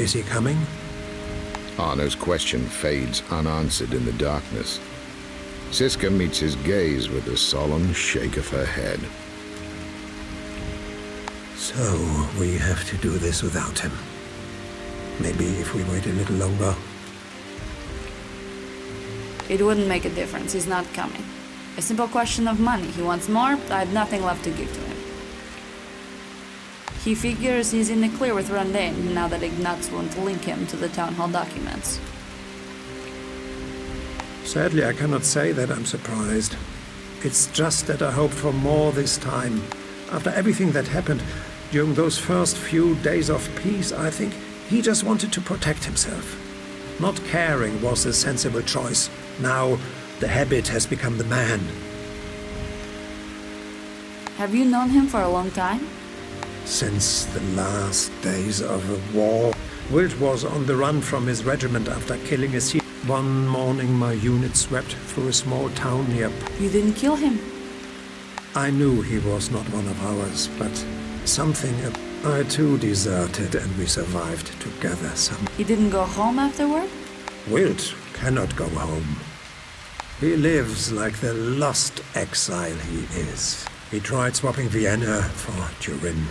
Is he coming? Arno's question fades unanswered in the darkness. Siska meets his gaze with a solemn shake of her head. So, we have to do this without him. Maybe if we wait a little longer. It wouldn't make a difference. He's not coming. A simple question of money. He wants more. I have nothing left to give to him. He figures he's in the clear with Randane now that Ignatz won't link him to the town hall documents. Sadly, I cannot say that I'm surprised. It's just that I hoped for more this time. After everything that happened during those first few days of peace, I think he just wanted to protect himself. Not caring was a sensible choice. Now, the habit has become the man. Have you known him for a long time? Since the last days of the war. Wilt was on the run from his regiment after killing a sea. One morning my unit swept through a small town near. You didn't kill him? I knew he was not one of ours, but something. I too deserted and we survived together some. He didn't go home afterward? Wilt cannot go home. He lives like the lost exile he is. He tried swapping Vienna for Turin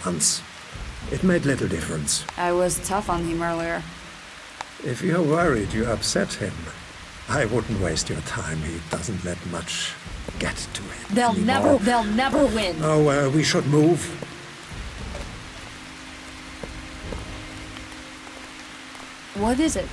once. It made little difference. I was tough on him earlier. If you're worried you upset him, I wouldn't waste your time. He doesn't let much get to him anymore. They'll never win. Oh, we should move. What is it?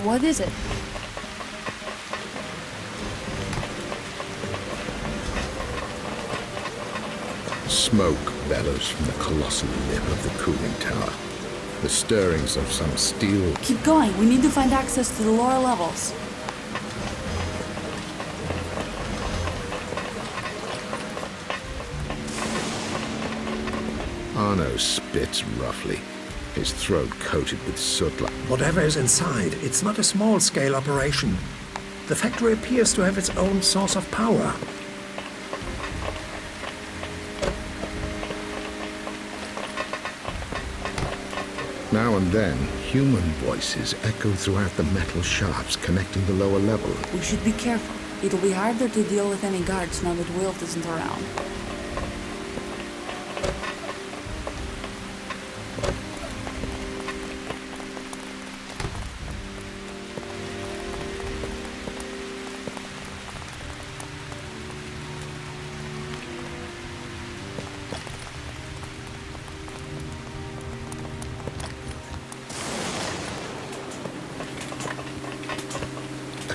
What is it? Smoke bellows from the colossal lip of the cooling tower. The stirrings of some steel. Keep going. We need to find access to the lower levels. Arno spits roughly, his throat coated with soot. Whatever is inside, it's not a small-scale operation. The factory appears to have its own source of power. Now and then, human voices echo throughout the metal shafts connecting the lower level. We should be careful. It'll be harder to deal with any guards now that Wilt isn't around.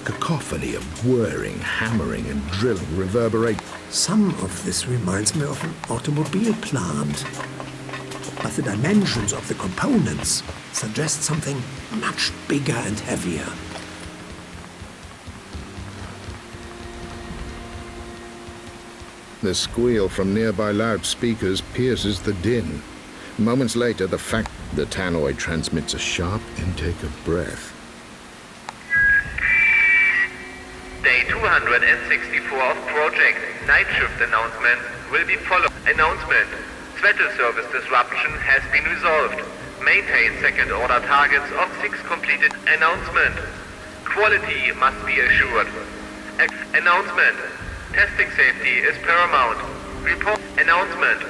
Cacophony of whirring, hammering, and drilling reverberate. Some of this reminds me of an automobile plant. But the dimensions of the components suggest something much bigger and heavier. The squeal from nearby loudspeakers pierces the din. Moments later, the tannoid transmits a sharp intake of breath. Day 264 of Project. Night shift announcement will be followed. Announcement. Sweater service disruption has been resolved. Maintain second order targets of 6 completed. Announcement. Quality must be assured. Announcement. Testing safety is paramount. Report. Announcement.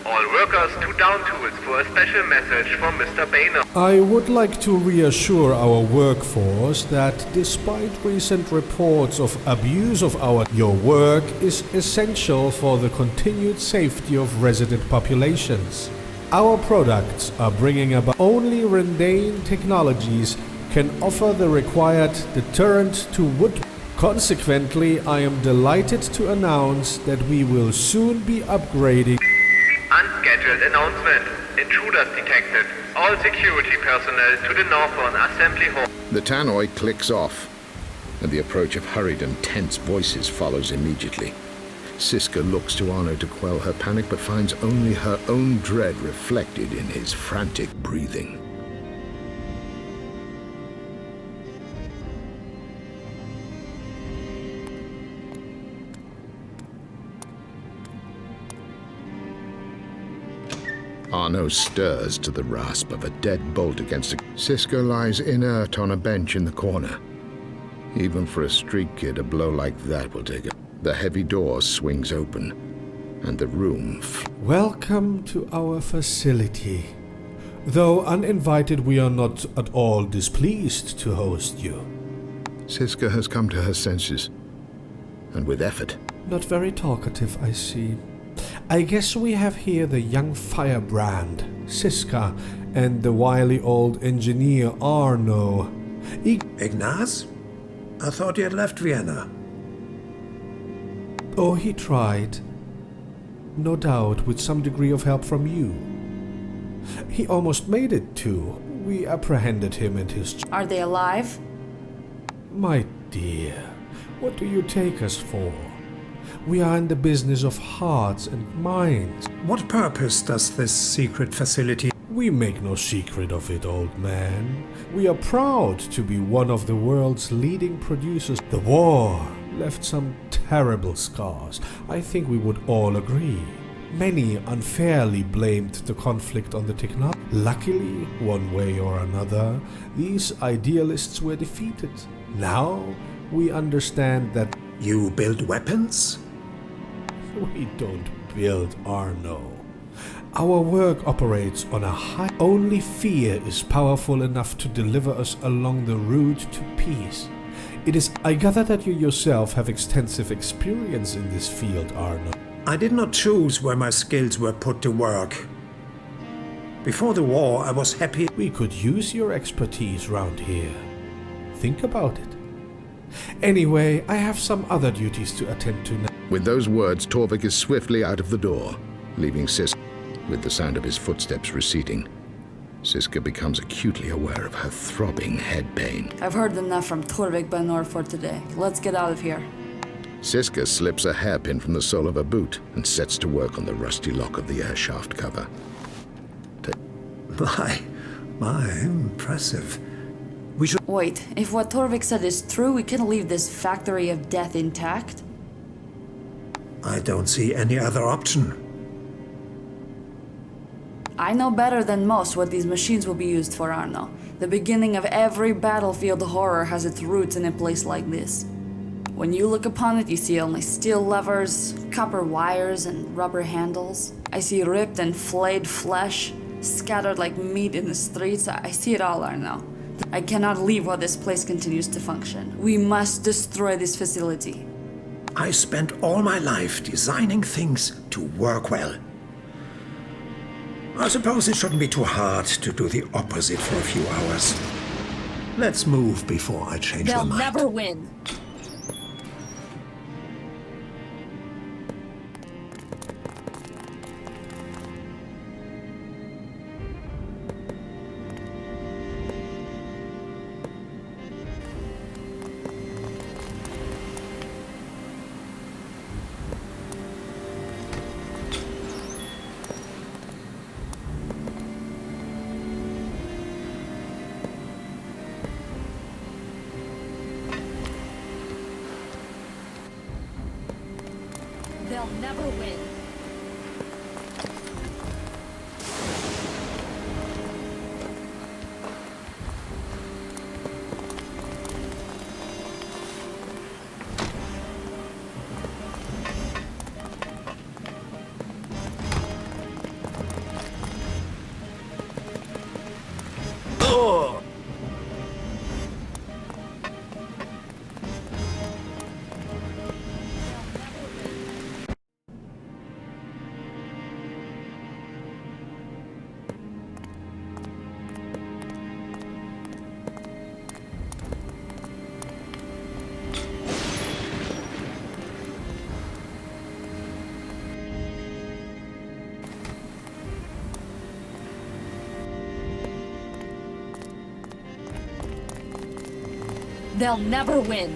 All workers to down tools for a special message from Mr. Boehner. I would like to reassure our workforce that despite recent reports of abuse of your work is essential for the continued safety of resident populations. Our products are bringing about only Rendane technologies can offer the required deterrent to wood. Consequently, I am delighted to announce that we will soon be upgrading. Unscheduled announcement. Intruders detected. All security personnel to the Northern Assembly Hall. The tannoid clicks off. and the approach of hurried and tense voices follows immediately. Siska looks to Arno to quell her panic, but finds only her own dread reflected in his frantic breathing. Arno stirs to the rasp of a dead bolt against a... Siska lies inert on a bench in the corner. Even for a street kid, a blow like that will take it. The heavy door swings open, and the room... Welcome to our facility. Though uninvited, we are not at all displeased to host you. Siska has come to her senses, and with effort. Not very talkative, I see. I guess we have here the young firebrand, Siska, and the wily old engineer, Arno. Ignaz? I thought you had left Vienna. Oh, he tried. No doubt with some degree of help from you. He almost made it too. We apprehended him and his... Are they alive? My dear, what do you take us for? We are in the business of hearts and minds. What purpose does this secret facility... We make no secret of it, old man. We are proud to be one of the world's leading producers. The war left some terrible scars. I think we would all agree. Many unfairly blamed the conflict on the technology. Luckily, one way or another, these idealists were defeated. Now we understand that... You build weapons? We don't build, Arno. Our work operates on a high... Only fear is powerful enough to deliver us along the route to peace. It is... I gather that you yourself have extensive experience in this field, Arno. I did not choose where my skills were put to work. Before the war, I was happy... We could use your expertise round here. Think about it. Anyway, I have some other duties to attend to now. With those words, Torvik is swiftly out of the door, leaving Siska with the sound of his footsteps receding. Siska becomes acutely aware of her throbbing head pain. I've heard enough from Torvik by Noir for today. Let's get out of here. Siska slips a hairpin from the sole of her boot and sets to work on the rusty lock of the airshaft cover. My, impressive. We should... Wait, if what Torvik said is true, we can leave this factory of death intact? I don't see any other option. I know better than most what these machines will be used for, Arno. The beginning of every battlefield horror has its roots in a place like this. When you look upon it, you see only steel levers, copper wires, and rubber handles. I see ripped and flayed flesh, scattered like meat in the streets. I see it all, Arno. I cannot leave while this place continues to function. We must destroy this facility. I spent all my life designing things to work well. I suppose it shouldn't be too hard to do the opposite for a few hours. Let's move before I change my mind. They'll never win. They'll never win. They'll never win.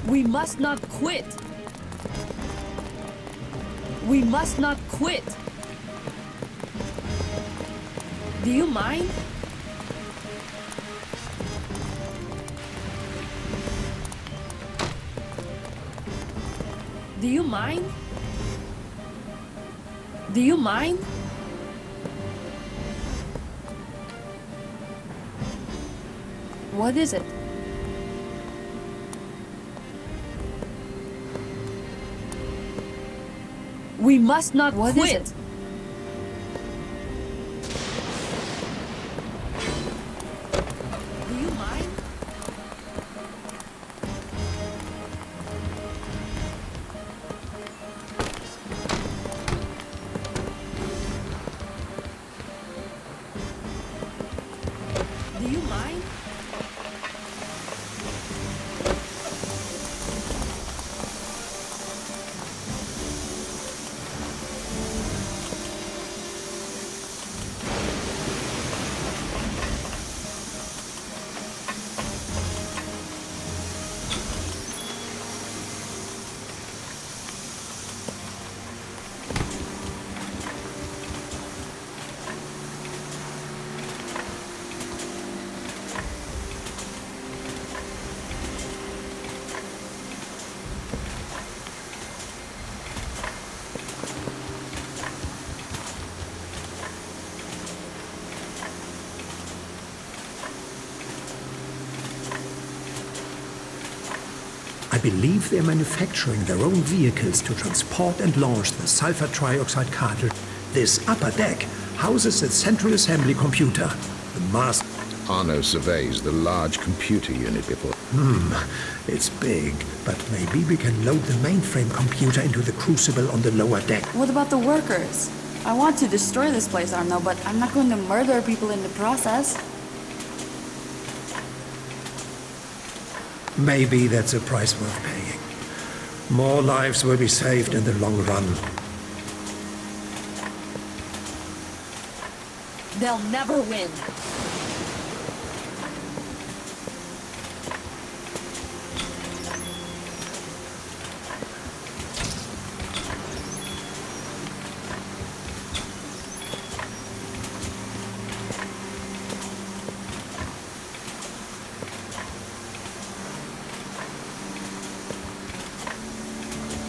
We must not quit. We must not quit. Do you mind? Do you mind? Do you mind? What is it? We must not quit. What is it? Do you mind? Do you mind? I believe they're manufacturing their own vehicles to transport and launch the sulfur trioxide cartridge. This upper deck houses the central assembly computer. The master... Arno surveys the large computer unit before. It's big, but maybe we can load the mainframe computer into the crucible on the lower deck. What about the workers? I want to destroy this place, Arno, but I'm not going to murder people in the process. Maybe that's a price worth paying. More lives will be saved in the long run. They'll never win.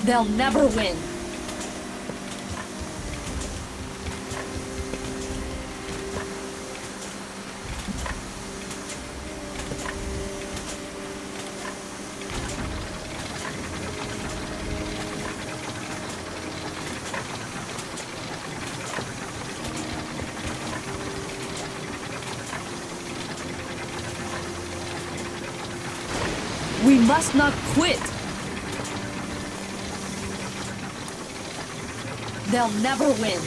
They'll never win. We must not quit. They'll never win.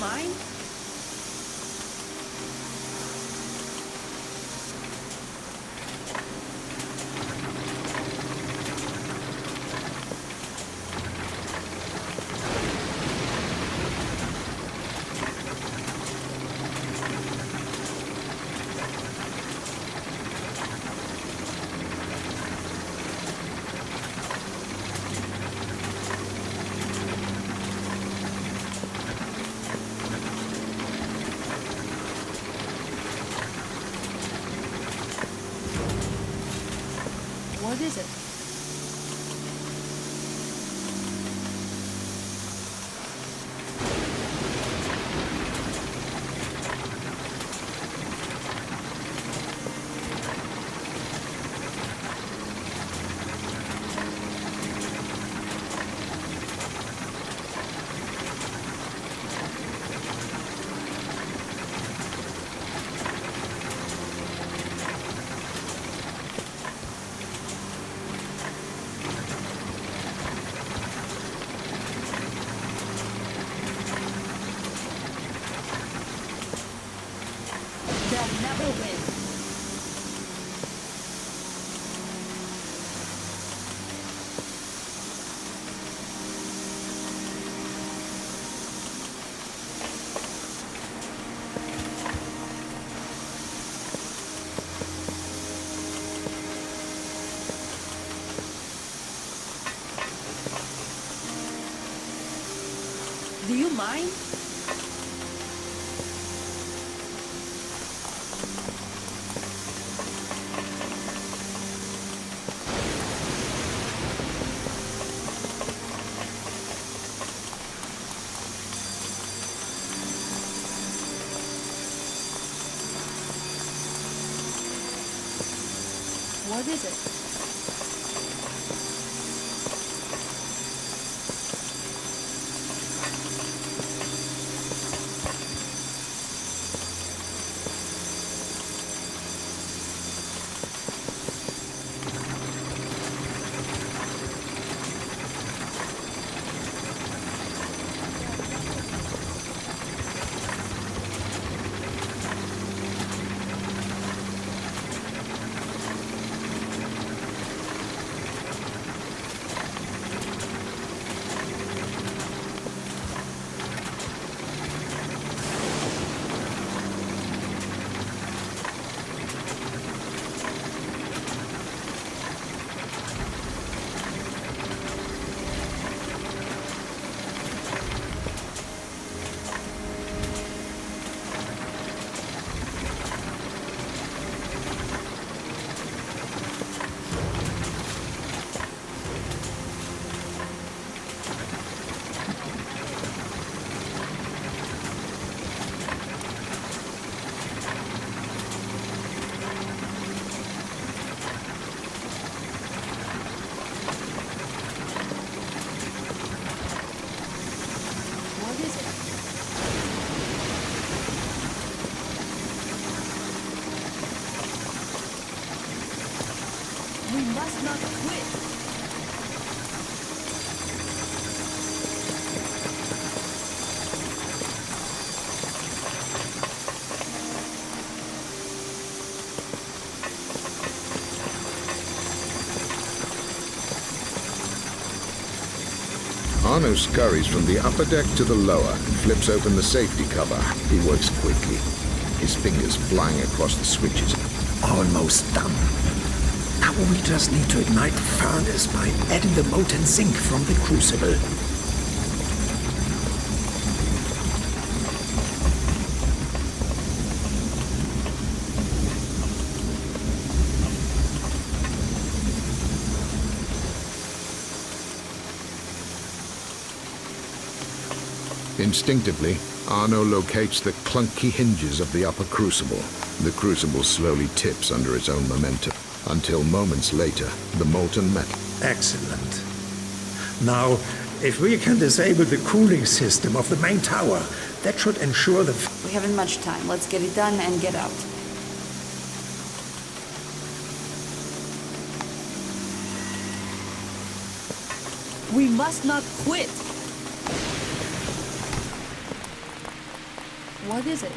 mind? What is it? They'll never win. Do you mind? What is it? We must not quit. Arno scurries from the upper deck to the lower and flips open the safety cover. He works quickly, his fingers flying across the switches. Almost done. Now we just need to ignite the furnace by adding the molten zinc from the crucible. Instinctively, Arno locates the clunky hinges of the upper crucible. The crucible slowly tips under its own momentum, until moments later, the molten metal... Excellent. Now, if we can disable the cooling system of the main tower, that should ensure the... We haven't much time. Let's get it done and get out. We must not quit. What is it?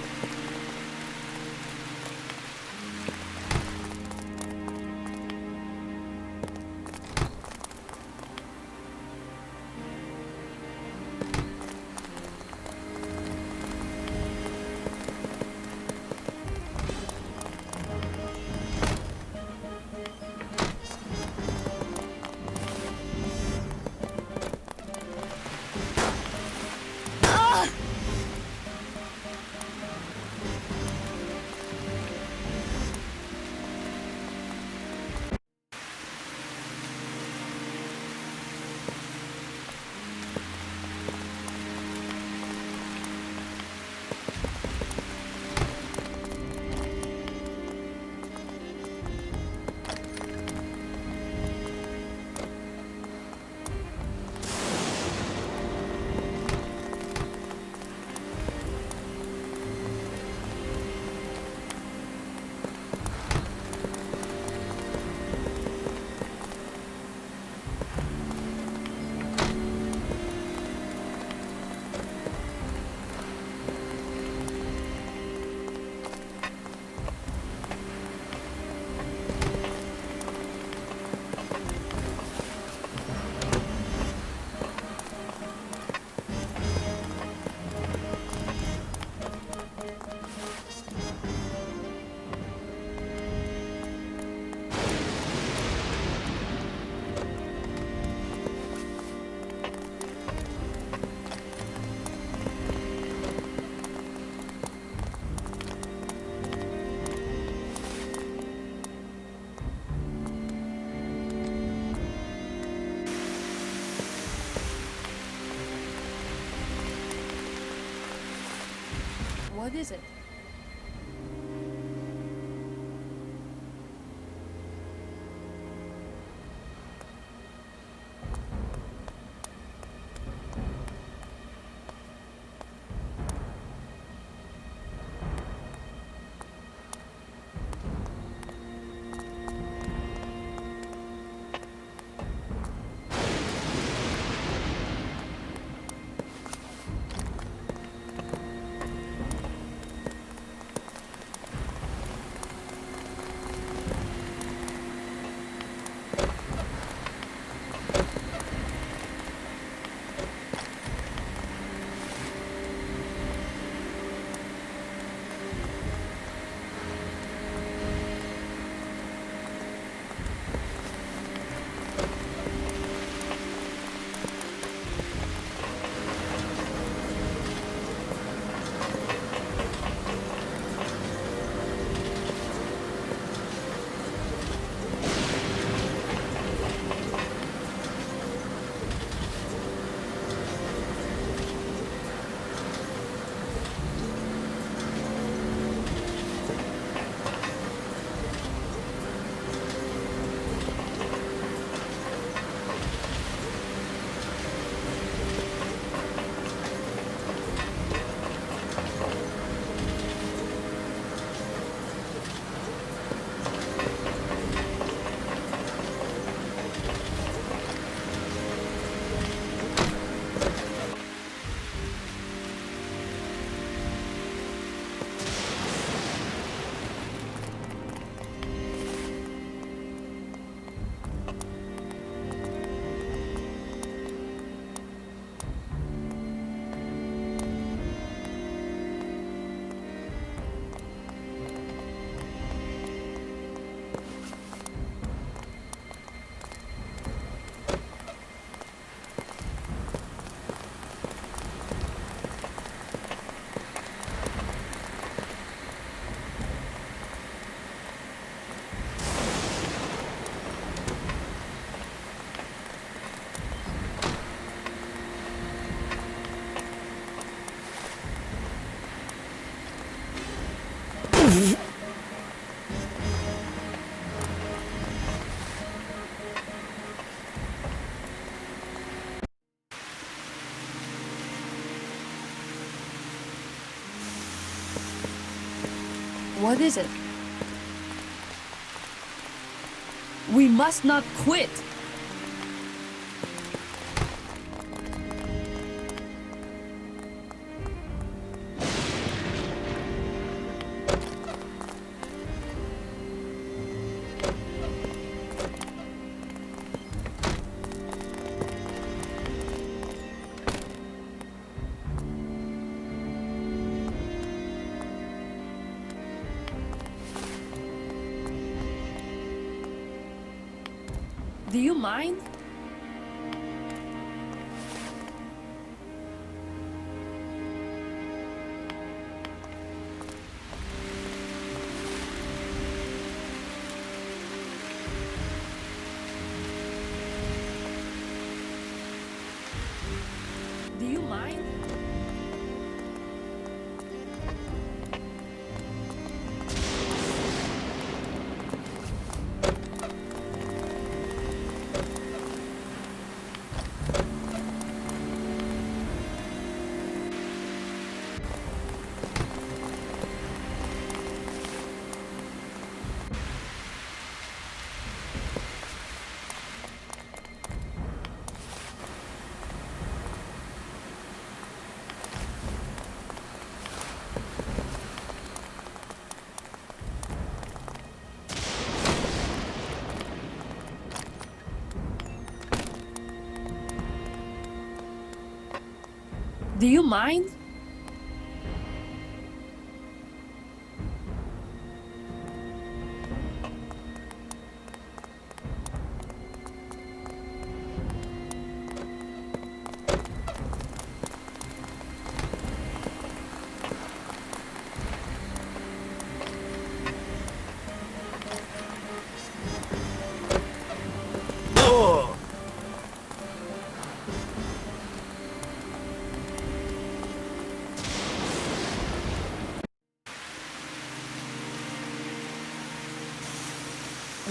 What is it? What is it? We must not quit! Do you mind? Do you mind? Do you mind?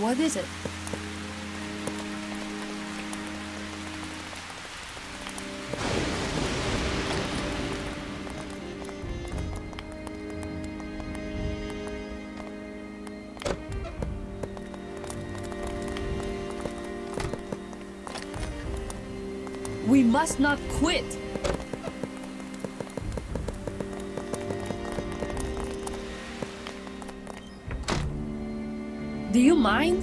What is it? We must not quit. Do you mind?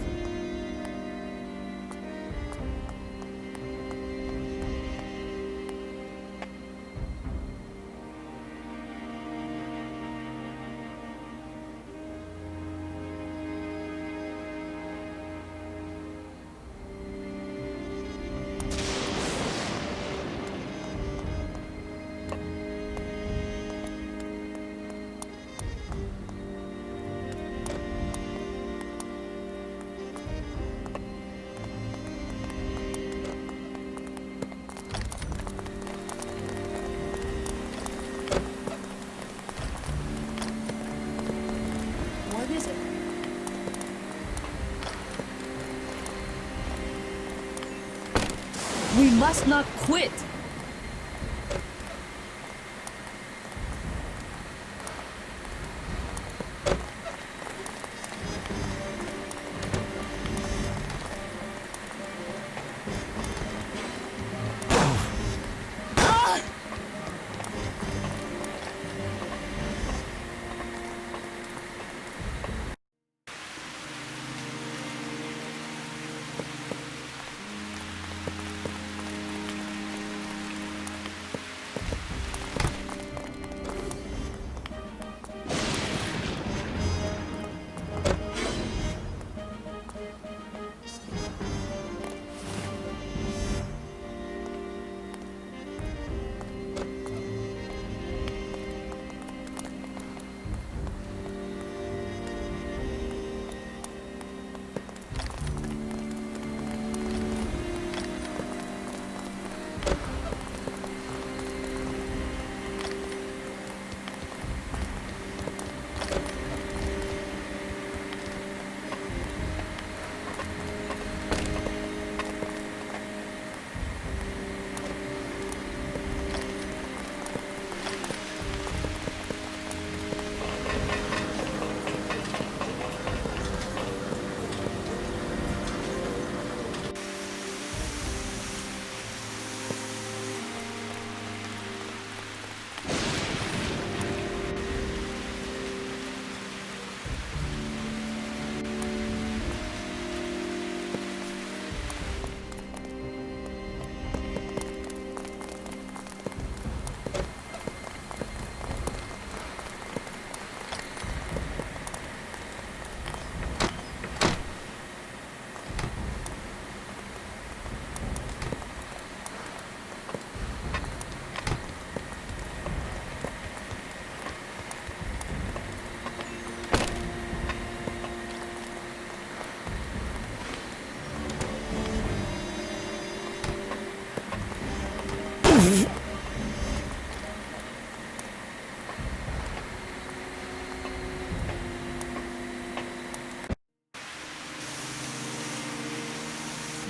What is it? We must not quit.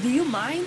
Do you mind?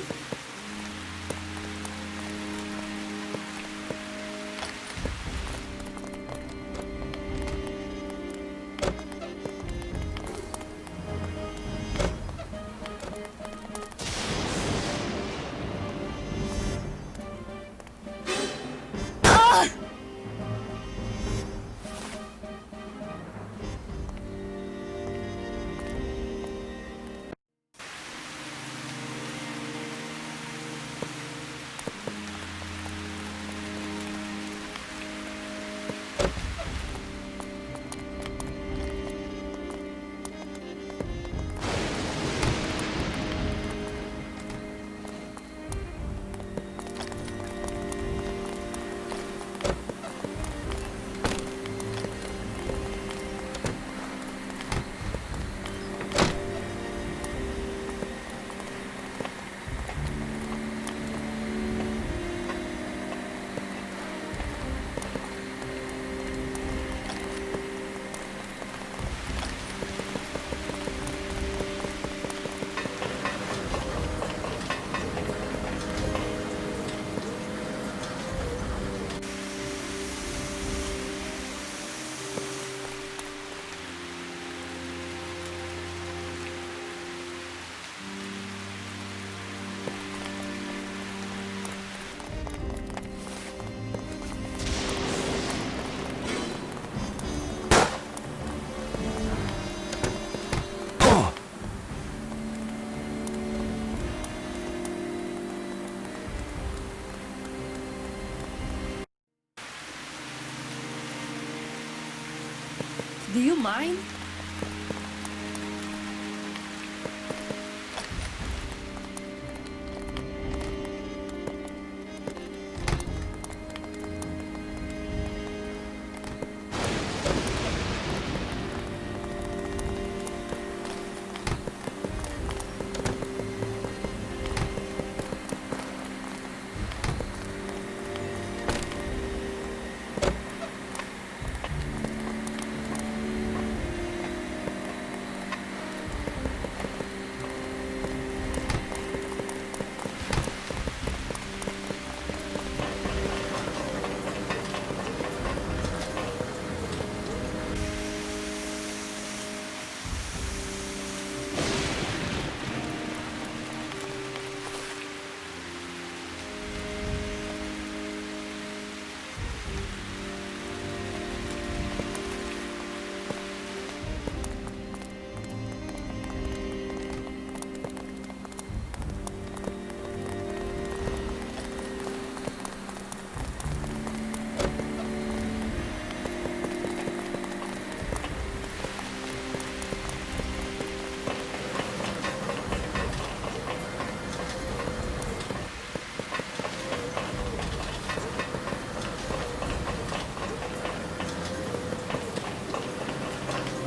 Do you mind?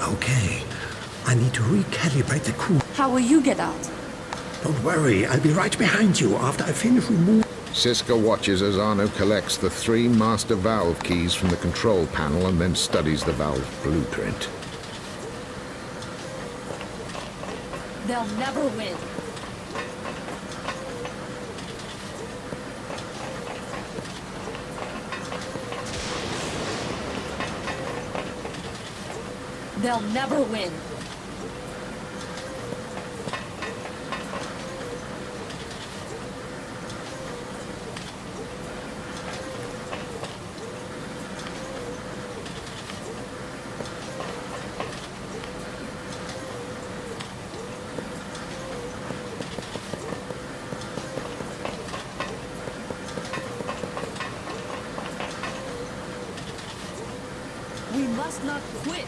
Okay, I need to recalibrate the coup. How will you get out? Don't worry, I'll be right behind you after I finish removing... Siska watches as Arno collects the 3 master valve keys from the control panel and then studies the valve blueprint. They'll never win. They'll never win. We must not quit.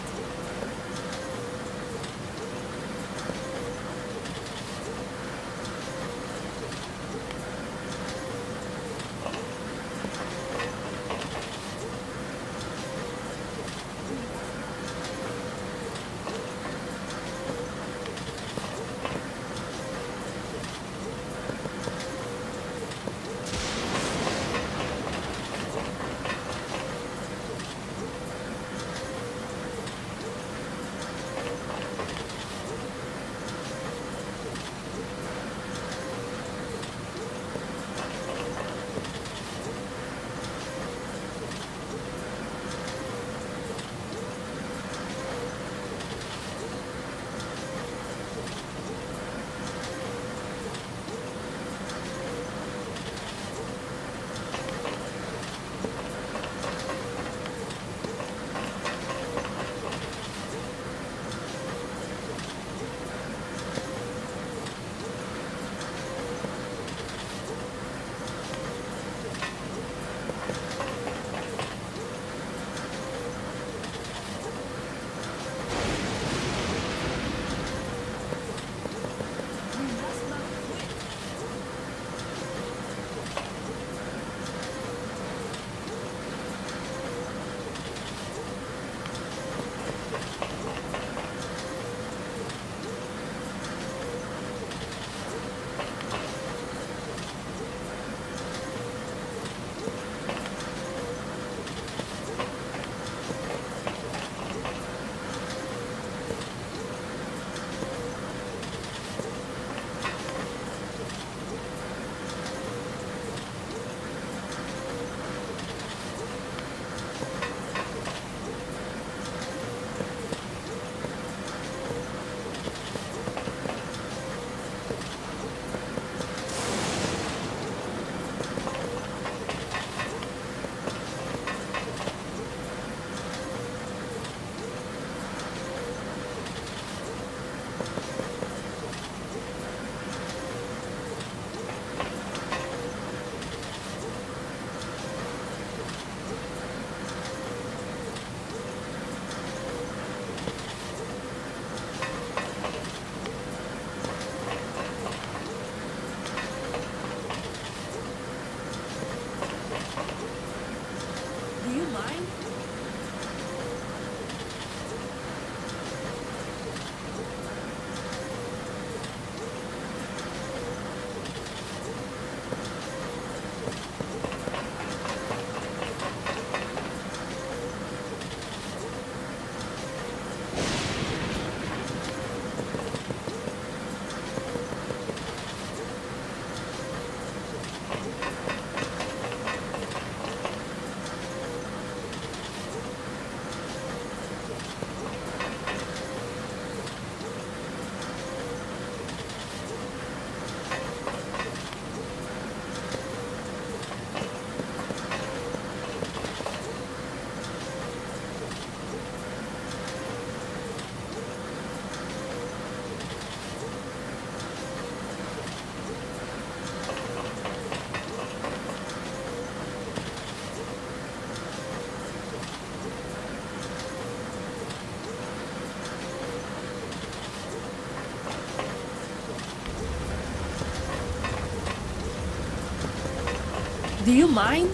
Do you mind?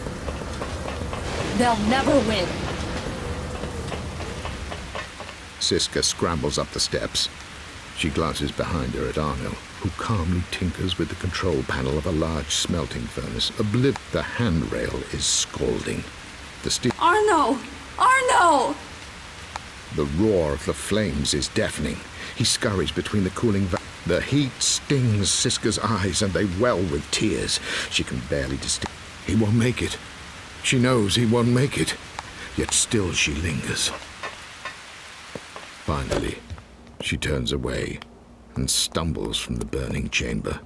They'll never win. Siska scrambles up the steps. She glances behind her at Arno, who calmly tinkers with the control panel of a large smelting furnace. The handrail is scalding. Arno! Arno! The roar of the flames is deafening. He scurries between the cooling The heat stings Siska's eyes, and they well with tears. She can barely distinguish. He won't make it. She knows he won't make it. Yet still she lingers. Finally, she turns away and stumbles from the burning chamber.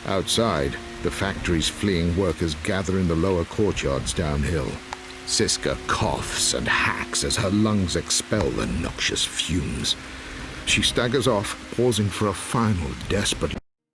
Outside, the factory's fleeing workers gather in the lower courtyards downhill. Siska coughs and hacks as her lungs expel the noxious fumes. She staggers off, pausing for a final desperate